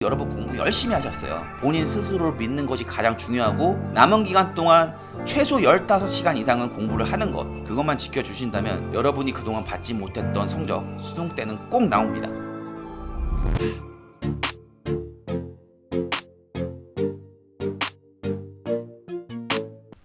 여러분 공부 열심히 하셨어요. 본인 스스로를 믿는 것이 가장 중요하고 남은 기간 동안 최소 15시간 이상은 공부를 하는 것, 그것만 지켜주신다면 여러분이 그동안 받지 못했던 성적 수능 때는 꼭 나옵니다.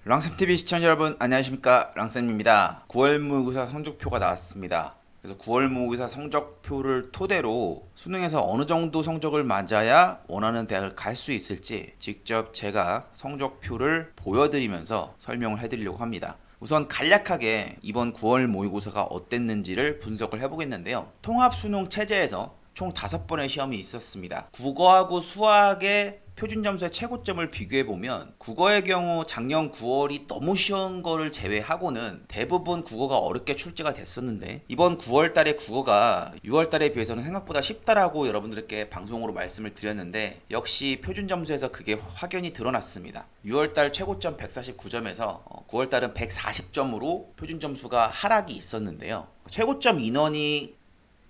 랑쌤TV 시청자 여러분 안녕하십니까, 랑쌤입니다. 9월 모의고사 성적표가 나왔습니다. 그래서 9월 모의고사 성적표를 토대로 수능에서 어느 정도 성적을 맞아야 원하는 대학을 갈 수 있을지 직접 제가 성적표를 보여드리면서 설명을 해드리려고 합니다. 우선 간략하게 이번 9월 모의고사가 어땠는지를 분석을 해보겠는데요. 통합수능 체제에서 총 5번의 시험이 있었습니다. 국어하고 수학의 표준점수의 최고점을 비교해보면 국어의 경우 작년 9월이 너무 쉬운 거를 제외하고는 대부분 국어가 어렵게 출제가 됐었는데, 이번 9월달에 국어가 6월달에 비해서는 생각보다 쉽다라고 여러분들께 방송으로 말씀을 드렸는데 역시 표준점수에서 그게 확연히 드러났습니다. 6월달 최고점 149점에서 9월달은 140점으로 표준점수가 하락이 있었는데요. 최고점 인원이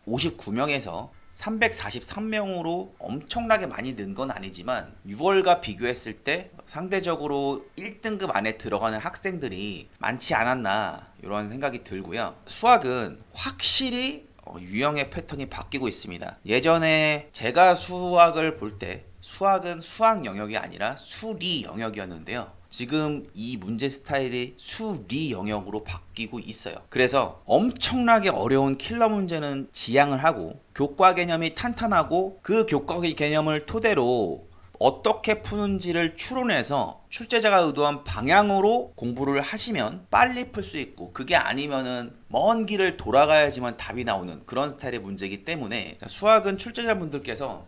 59명에서 343명으로 엄청나게 많이 는 건 아니지만 6월과 비교했을 때 상대적으로 1등급 안에 들어가는 학생들이 많지 않았나 이런 생각이 들고요. 수학은 확실히 유형의 패턴이 바뀌고 있습니다. 예전에 제가 수학을 볼 때 수학은 수학 영역이 아니라 수리 영역이었는데요. 지금 이 문제 스타일이 수리 영역으로 바뀌고 있어요. 그래서 엄청나게 어려운 킬러 문제는 지양을 하고 교과 개념이 탄탄하고 그 교과 개념을 토대로 어떻게 푸는지를 추론해서 출제자가 의도한 방향으로 공부를 하시면 빨리 풀 수 있고, 그게 아니면은 먼 길을 돌아가야지만 답이 나오는 그런 스타일의 문제이기 때문에 수학은 출제자분들께서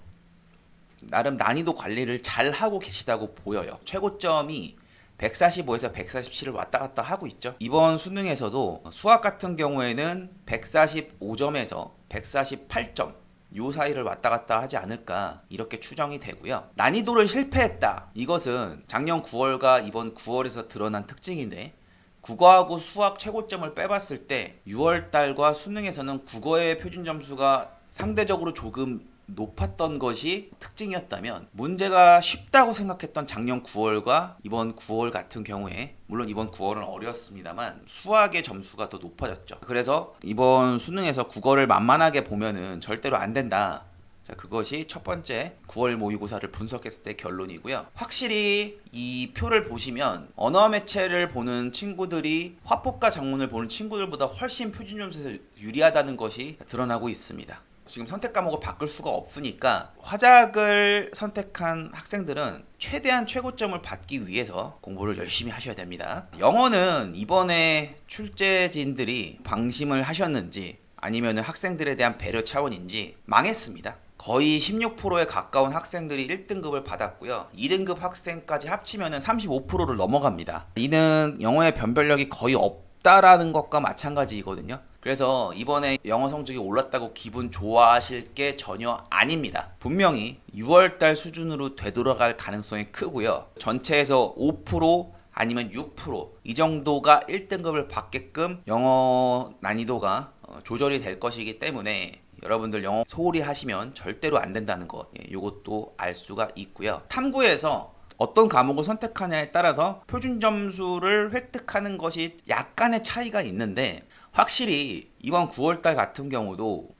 나름 난이도 관리를 잘 하고 계시다고 보여요. 최고점이 145에서 147을 왔다 갔다 하고 있죠. 이번 수능에서도 수학 같은 경우에는 145점에서 148점 요 사이를 왔다 갔다 하지 않을까 이렇게 추정이 되고요. 난이도를 실패했다, 이것은 작년 9월과 이번 9월에서 드러난 특징인데, 국어하고 수학 최고점을 빼봤을 때 6월달과 수능에서는 국어의 표준 점수가 상대적으로 조금 높았던 것이 특징이었다면, 문제가 쉽다고 생각했던 작년 9월과 이번 9월 같은 경우에, 물론 이번 9월은 어려웠습니다만 수학의 점수가 더 높아졌죠. 그래서 이번 수능에서 국어를 만만하게 보면은 절대로 안 된다. 자, 그것이 첫 번째 9월 모의고사를 분석했을 때 결론이고요. 확실히 이 표를 보시면 언어 매체를 보는 친구들이 화법과 작문을 보는 친구들보다 훨씬 표준 점수에서 유리하다는 것이 드러나고 있습니다. 지금 선택 과목을 바꿀 수가 없으니까 화작을 선택한 학생들은 최대한 최고점을 받기 위해서 공부를 열심히 하셔야 됩니다. 영어는 이번에 출제진들이 방심을 하셨는지 아니면 학생들에 대한 배려 차원인지 망했습니다. 거의 16%에 가까운 학생들이 1등급을 받았고요. 2등급 학생까지 합치면 35%를 넘어갑니다. 이는 영어의 변별력이 거의 없다라는 것과 마찬가지이거든요. 그래서 이번에 영어 성적이 올랐다고 기분 좋아하실 게 전혀 아닙니다. 분명히 6월달 수준으로 되돌아갈 가능성이 크고요. 전체에서 5% 아니면 6% 이 정도가 1등급을 받게끔 영어 난이도가 조절이 될 것이기 때문에 여러분들 영어 소홀히 하시면 절대로 안 된다는 것, 이것도 알 수가 있고요. 탐구에서 어떤 과목을 선택하냐에 따라서 표준 점수를 획득하는 것이 약간의 차이가 있는데, 확실히 이번 9월달 같은 경우도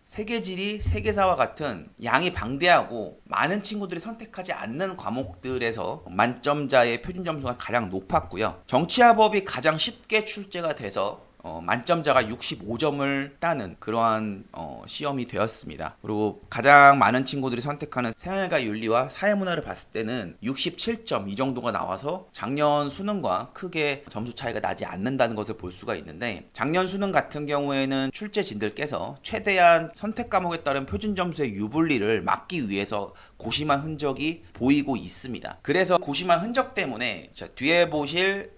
세계지리, 세계사와 같은 양이 방대하고 많은 친구들이 선택하지 않는 과목들에서 만점자의 표준 점수가 가장 높았고요. 정치와 법이 가장 쉽게 출제가 돼서 만점자가 65점을 따는 그러한 시험이 되었습니다. 그리고 가장 많은 친구들이 선택하는 생활과 윤리와 사회문화를 봤을 때는 67점 이 정도가 나와서 작년 수능과 크게 점수 차이가 나지 않는다는 것을 볼 수가 있는데, 작년 수능 같은 경우에는 출제진들께서 최대한 선택 과목에 따른 표준 점수의 유불리를 막기 위해서 고심한 흔적이 보이고 있습니다. 그래서 고심한 흔적 때문에 뒤에 보실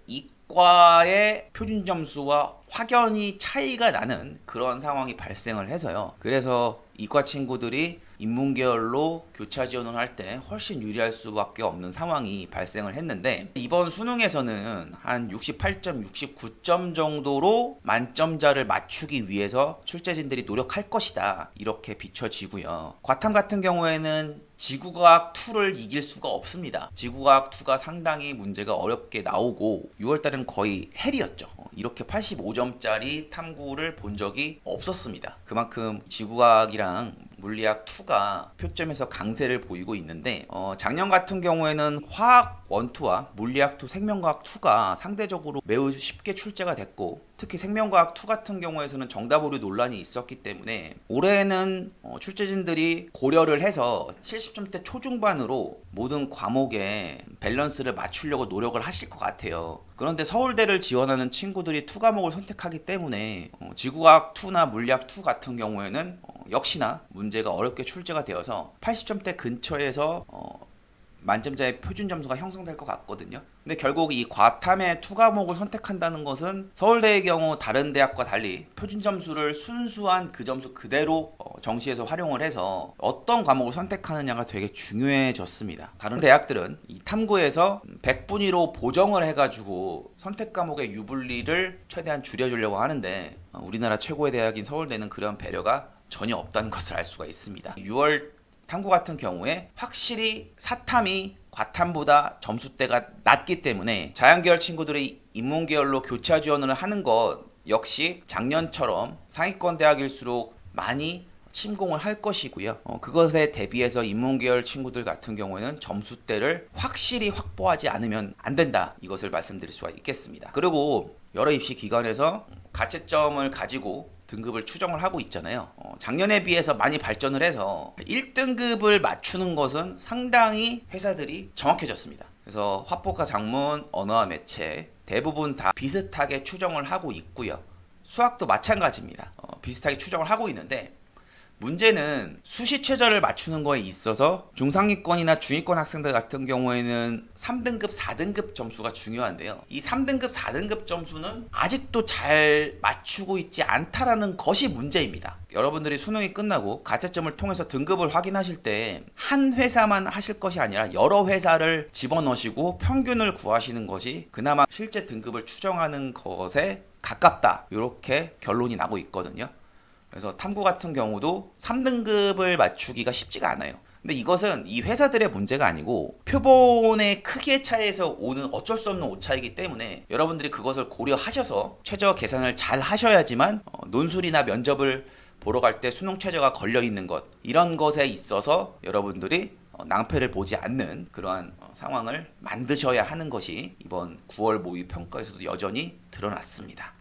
과의 표준 점수와 확연히 차이가 나는 그런 상황이 발생을 해서요. 그래서 이과 친구들이 인문계열로 교차 지원을 할 때 훨씬 유리할 수밖에 없는 상황이 발생을 했는데, 이번 수능에서는 한 68점, 69점 정도로 만점자를 맞추기 위해서 출제진들이 노력할 것이다, 이렇게 비춰지고요. 과탐 같은 경우에는 지구과학 2를 이길 수가 없습니다. 지구과학 2가 상당히 문제가 어렵게 나오고 6월달은 거의 헬이었죠. 이렇게 85점짜리 탐구를 본 적이 없었습니다. 그만큼 지구과학이랑 물리학 2가 표점에서 강세를 보이고 있는데 작년 같은 경우에는 화학 1, 2와 물리학 2, 생명과학 2가 상대적으로 매우 쉽게 출제가 됐고 특히 생명과학 2 같은 경우에서는 정답 오류 논란이 있었기 때문에 올해는 출제진들이 고려를 해서 70점대 초중반으로 모든 과목에 밸런스를 맞추려고 노력을 하실 것 같아요. 그런데 서울대를 지원하는 친구들이 2 과목을 선택하기 때문에 지구과학 2나 물리학 2 같은 경우에는 역시나 문제가 어렵게 출제가 되어서 80점대 근처에서 만점자의 표준 점수가 형성될 것 같거든요. 근데 결국 이 과탐의 2 과목을 선택한다는 것은 서울대의 경우 다른 대학과 달리 표준 점수를 순수한 그 점수 그대로 정시에서 활용을 해서 어떤 과목을 선택하느냐가 되게 중요해졌습니다. 다른 대학들은 이 탐구에서 100분위로 보정을 해가지고 선택 과목의 유불리를 최대한 줄여주려고 하는데 우리나라 최고의 대학인 서울대는 그런 배려가 전혀 없다는 것을 알 수가 있습니다. 6월 탐구 같은 경우에 확실히 사탐이 과탐보다 점수대가 낮기 때문에 자연계열 친구들이 인문계열로 교차 지원을 하는 것 역시 작년처럼 상위권 대학일수록 많이 침공을 할 것이고요. 그것에 대비해서 인문계열 친구들 같은 경우에는 점수대를 확실히 확보하지 않으면 안 된다. 이것을 말씀드릴 수가 있겠습니다. 그리고 여러 입시 기관에서 가채점을 가지고 등급을 추정을 하고 있잖아요. 작년에 비해서 많이 발전을 해서 1등급을 맞추는 것은 상당히 회사들이 정확해졌습니다. 그래서 화법과 작문, 언어와 매체 대부분 다 비슷하게 추정을 하고 있고요. 수학도 마찬가지입니다. 비슷하게 추정을 하고 있는데 문제는 수시 최저를 맞추는 거에 있어서 중상위권이나 중위권 학생들 같은 경우에는 3등급, 4등급 점수가 중요한데요. 이 3등급, 4등급 점수는 아직도 잘 맞추고 있지 않다라는 것이 문제입니다. 여러분들이 수능이 끝나고 가채점을 통해서 등급을 확인하실 때 한 회사만 하실 것이 아니라 여러 회사를 집어넣으시고 평균을 구하시는 것이 그나마 실제 등급을 추정하는 것에 가깝다. 이렇게 결론이 나고 있거든요. 그래서 탐구 같은 경우도 3등급을 맞추기가 쉽지가 않아요. 근데 이것은 이 회사들의 문제가 아니고 표본의 크기의 차이에서 오는 어쩔 수 없는 오차이기 때문에 여러분들이 그것을 고려하셔서 최저 계산을 잘 하셔야지만 논술이나 면접을 보러 갈 때 수능 최저가 걸려있는 것 이런 것에 있어서 여러분들이 낭패를 보지 않는 그러한 상황을 만드셔야 하는 것이 이번 9월 모의 평가에서도 여전히 드러났습니다.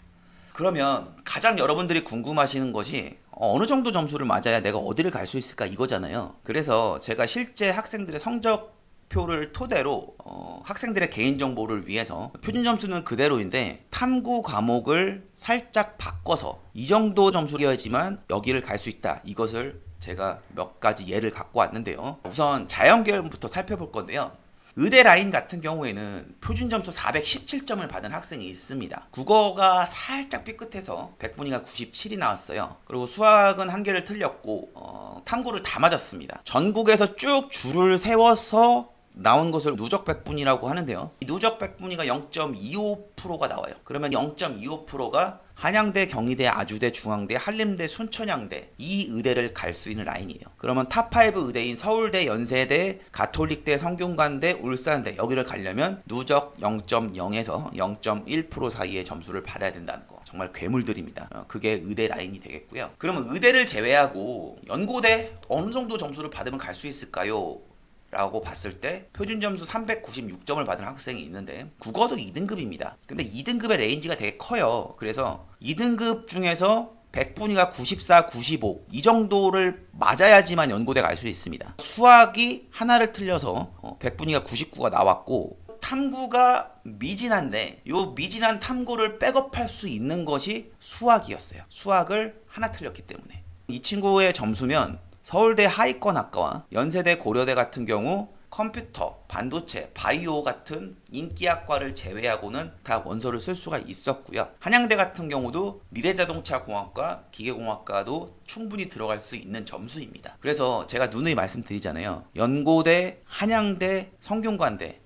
그러면 가장 여러분들이 궁금하시는 것이 어느 정도 점수를 맞아야 내가 어디를 갈 수 있을까 이거잖아요. 그래서 제가 실제 학생들의 성적표를 토대로 학생들의 개인정보를 위해서 표준 점수는 그대로인데 탐구 과목을 살짝 바꿔서 이 정도 점수여야지만 여기를 갈 수 있다. 이것을 제가 몇 가지 예를 갖고 왔는데요. 우선 자연계열부터 살펴볼 건데요. 의대 라인 같은 경우에는 표준 점수 417점을 받은 학생이 있습니다. 국어가 살짝 삐끗해서 100분위가 97이 나왔어요. 그리고 수학은 한 개를 틀렸고 탐구를 다 맞았습니다. 전국에서 쭉 줄을 세워서 나온 것을 누적 100분위라고 하는데요. 이 누적 100분위가 0.25%가 나와요. 그러면 0.25%가 한양대, 경희대, 아주대, 중앙대, 한림대, 순천향대 이 의대를 갈 수 있는 라인이에요. 그러면 탑5 의대인 서울대, 연세대, 가톨릭대, 성균관대, 울산대 여기를 가려면 누적 0.0에서 0.1% 사이의 점수를 받아야 된다는 거. 정말 괴물들입니다. 그게 의대 라인이 되겠고요. 그러면 의대를 제외하고 연고대 어느 정도 점수를 받으면 갈 수 있을까요? 라고 봤을 때 표준 점수 396점을 받은 학생이 있는데 국어도 2등급입니다. 근데 2등급의 레인지가 되게 커요. 그래서 2등급 중에서 100분위가 94, 95 이 정도를 맞아야지만 연고대 갈 수 있습니다. 수학이 하나를 틀려서 100분위가 99가 나왔고 탐구가 미진한데 요 미진한 탐구를 백업할 수 있는 것이 수학이었어요. 수학을 하나 틀렸기 때문에 이 친구의 점수면 서울대 하위권 학과와 연세대, 고려대 같은 경우 컴퓨터, 반도체, 바이오 같은 인기학과를 제외하고는 다 원서를 쓸 수가 있었고요. 한양대 같은 경우도 미래자동차공학과, 기계공학과도 충분히 들어갈 수 있는 점수입니다. 그래서 제가 누누이 말씀드리잖아요. 연고대, 한양대, 성균관대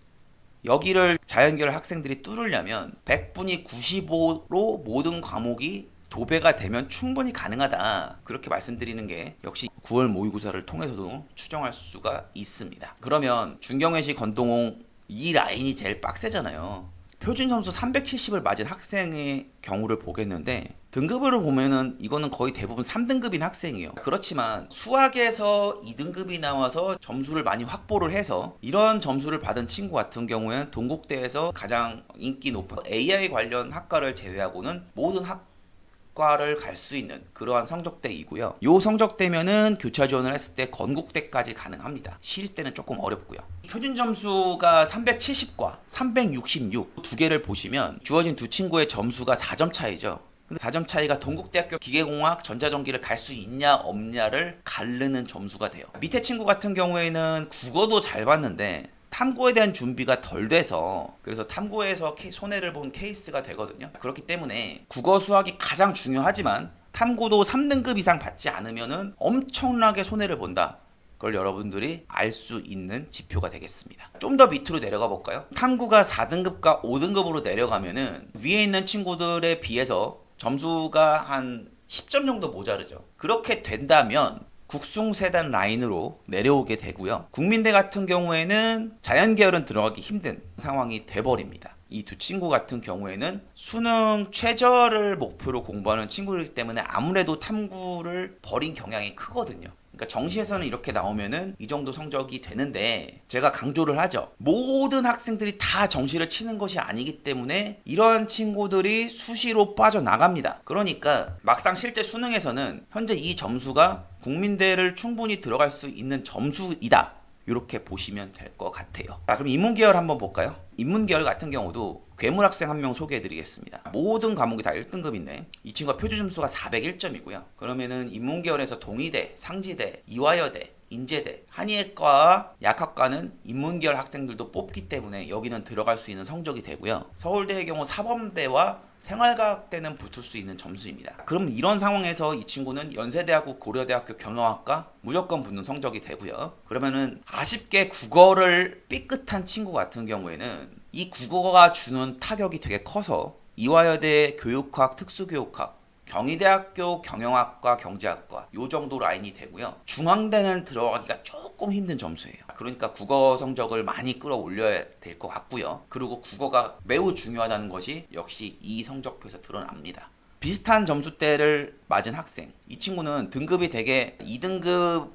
여기를 자연계열 학생들이 뚫으려면 100분위 95로 모든 과목이 도배가 되면 충분히 가능하다. 그렇게 말씀드리는 게 역시 9월 모의고사를 통해서도 추정할 수가 있습니다. 그러면 중경외시 건동홍 이 라인이 제일 빡세잖아요. 표준 점수 370을 맞은 학생의 경우를 보겠는데 등급으로 보면은 이거는 거의 대부분 3등급인 학생이에요. 그렇지만 수학에서 2등급이 나와서 점수를 많이 확보를 해서 이런 점수를 받은 친구 같은 경우에는 동국대에서 가장 인기 높은 AI 관련 학과를 제외하고는 모든 학과를 갈 수 있는 그러한 성적대이고요. 요 성적대면은 교차 지원을 했을 때 건국대까지 가능합니다. 시립대는 조금 어렵고요. 표준 점수가 370과 366 두 개를 보시면 주어진 두 친구의 점수가 4점 차이죠. 근데 4점 차이가 동국대학교 기계공학 전자전기를 갈 수 있냐 없냐를 가르는 점수가 돼요. 밑에 친구 같은 경우에는 국어도 잘 봤는데 탐구에 대한 준비가 덜 돼서 그래서 탐구에서 손해를 본 케이스가 되거든요. 그렇기 때문에 국어 수학이 가장 중요하지만 탐구도 3등급 이상 받지 않으면은 엄청나게 손해를 본다. 그걸 여러분들이 알 수 있는 지표가 되겠습니다. 좀 더 밑으로 내려가 볼까요? 탐구가 4등급과 5등급으로 내려가면은 위에 있는 친구들에 비해서 점수가 한 10점 정도 모자르죠. 그렇게 된다면 국숭세단 라인으로 내려오게 되고요. 국민대 같은 경우에는 자연계열은 들어가기 힘든 상황이 돼버립니다. 이 두 친구 같은 경우에는 수능 최저를 목표로 공부하는 친구이기 때문에 아무래도 탐구를 버린 경향이 크거든요. 그러니까 정시에서는 이렇게 나오면은 이 정도 성적이 되는데 제가 강조를 하죠. 모든 학생들이 다 정시를 치는 것이 아니기 때문에 이러한 친구들이 수시로 빠져나갑니다. 그러니까 막상 실제 수능에서는 현재 이 점수가 국민대를 충분히 들어갈 수 있는 점수이다. 이렇게 보시면 될 것 같아요. 자, 그럼 인문계열 한번 볼까요? 인문계열 같은 경우도 괴물학생 한 명 소개해드리겠습니다. 모든 과목이 다 1등급인데 이 친구가 표준 점수가 401점이고요. 그러면은 인문계열에서 동의대, 상지대, 이화여대, 인제대, 한의학과와 약학과는 인문계열 학생들도 뽑기 때문에 여기는 들어갈 수 있는 성적이 되고요. 서울대의 경우 사범대와 생활과학대는 붙을 수 있는 점수입니다. 그럼 이런 상황에서 이 친구는 연세대학교, 고려대학교 경영학과 무조건 붙는 성적이 되고요. 그러면은 아쉽게 국어를 삐끗한 친구 같은 경우에는 이 국어가 주는 타격이 되게 커서 이화여대 교육학, 특수교육학, 경희대학교 경영학과, 경제학과 요 정도 라인이 되고요. 중앙대는 들어가기가 조금 힘든 점수예요. 그러니까 국어 성적을 많이 끌어올려야 될 것 같고요. 그리고 국어가 매우 중요하다는 것이 역시 이 성적표에서 드러납니다. 비슷한 점수대를 맞은 학생, 이 친구는 등급이 되게 2등급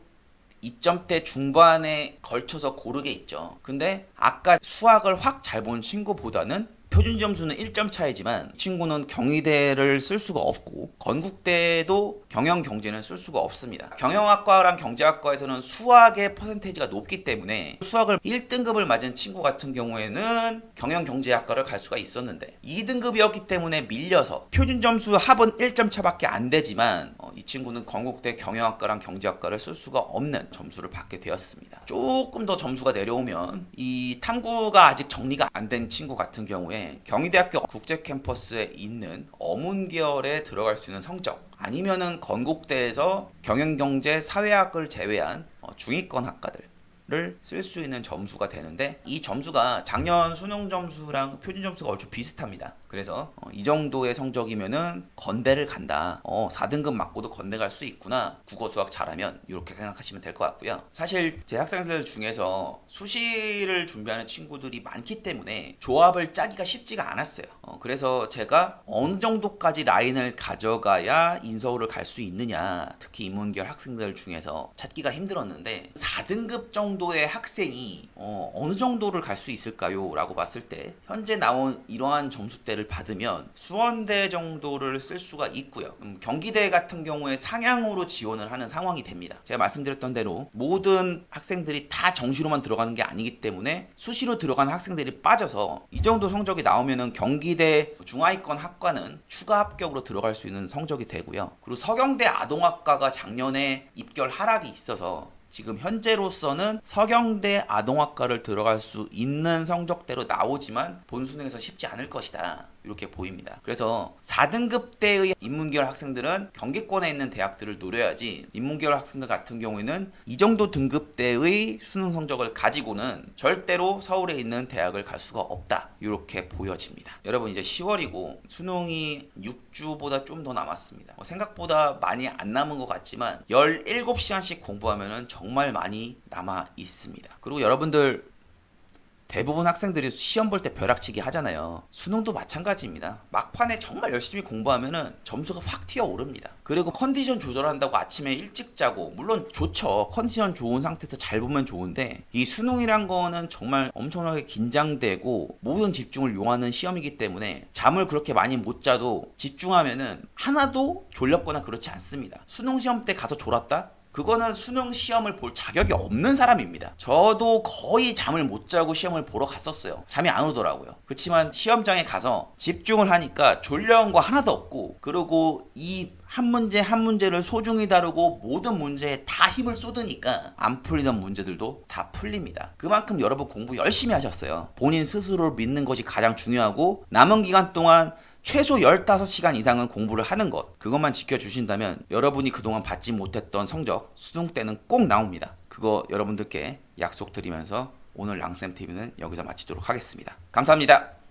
2점대 중반에 걸쳐서 고르게 있죠. 근데 아까 수학을 확 잘 본 친구보다는 표준 점수는 1점 차이지만 이 친구는 경희대를 쓸 수가 없고 건국대도 경영경제는 쓸 수가 없습니다. 경영학과랑 경제학과에서는 수학의 퍼센테이지가 높기 때문에 수학을 1등급을 맞은 친구 같은 경우에는 경영경제학과를 갈 수가 있었는데 2등급이었기 때문에 밀려서 표준 점수 합은 1점 차밖에 안 되지만 이 친구는 건국대 경영학과랑 경제학과를 쓸 수가 없는 점수를 받게 되었습니다. 조금 더 점수가 내려오면 이 탐구가 아직 정리가 안 된 친구 같은 경우에 경희대학교 국제캠퍼스에 있는 어문계열에 들어갈 수 있는 성적 아니면은 건국대에서 경영경제 사회학을 제외한 중위권 학과들을 쓸 수 있는 점수가 되는데 이 점수가 작년 수능 점수랑 표준 점수가 얼추 비슷합니다. 그래서 이 정도의 성적이면은 건대를 간다. 4등급 맞고도 건대 갈 수 있구나. 국어 수학 잘하면 이렇게 생각하시면 될 것 같고요. 사실 제 학생들 중에서 수시를 준비하는 친구들이 많기 때문에 조합을 짜기가 쉽지가 않았어요. 그래서 제가 어느 정도까지 라인을 가져가야 인서울을 갈 수 있느냐, 특히 인문계열 학생들 중에서 찾기가 힘들었는데 4등급 정도의 학생이 어느 정도를 갈 수 있을까요? 라고 봤을 때 현재 나온 이러한 점수대를 받으면 수원대 정도를 쓸 수가 있고요. 경기대 같은 경우에 상향으로 지원을 하는 상황이 됩니다. 제가 말씀드렸던 대로 모든 학생들이 다 정시로만 들어가는 게 아니기 때문에 수시로 들어가는 학생들이 빠져서 이 정도 성적이 나오면은 경기대 중하위권 학과는 추가 합격으로 들어갈 수 있는 성적이 되고요. 그리고 서경대 아동학과가 작년에 입결 하락이 있어서 지금 현재로서는 서경대 아동학과를 들어갈 수 있는 성적대로 나오지만 본수능에서 쉽지 않을 것이다. 이렇게 보입니다. 그래서 4등급대의 인문계열 학생들은 경기권에 있는 대학들을 노려야지, 인문계열 학생들 같은 경우에는 이 정도 등급대의 수능 성적을 가지고는 절대로 서울에 있는 대학을 갈 수가 없다, 이렇게 보여집니다. 여러분 이제 10월이고 수능이 6주보다 좀 더 남았습니다. 생각보다 많이 안 남은 것 같지만 17시간씩 공부하면 정말 많이 남아 있습니다. 그리고 여러분들 대부분 학생들이 시험 볼 때 벼락치기 하잖아요. 수능도 마찬가지입니다. 막판에 정말 열심히 공부하면은 점수가 확 튀어오릅니다. 그리고 컨디션 조절한다고 아침에 일찍 자고, 물론 좋죠. 컨디션 좋은 상태에서 잘 보면 좋은데, 이 수능이란 거는 정말 엄청나게 긴장되고 모든 집중을 요하는 시험이기 때문에 잠을 그렇게 많이 못 자도 집중하면은 하나도 졸렵거나 그렇지 않습니다. 수능 시험 때 가서 졸았다? 그거는 수능 시험을 볼 자격이 없는 사람입니다. 저도 거의 잠을 못 자고 시험을 보러 갔었어요. 잠이 안 오더라고요. 그렇지만 시험장에 가서 집중을 하니까 졸려온 거 하나도 없고, 그리고 이 한 문제 한 문제를 소중히 다루고 모든 문제에 다 힘을 쏟으니까 안 풀리던 문제들도 다 풀립니다. 그만큼 여러분 공부 열심히 하셨어요. 본인 스스로를 믿는 것이 가장 중요하고, 남은 기간 동안 최소 15시간 이상은 공부를 하는 것, 그것만 지켜주신다면 여러분이 그동안 받지 못했던 성적 수능 때는 꼭 나옵니다. 그거 여러분들께 약속드리면서 오늘 랑쌤TV는 여기서 마치도록 하겠습니다. 감사합니다.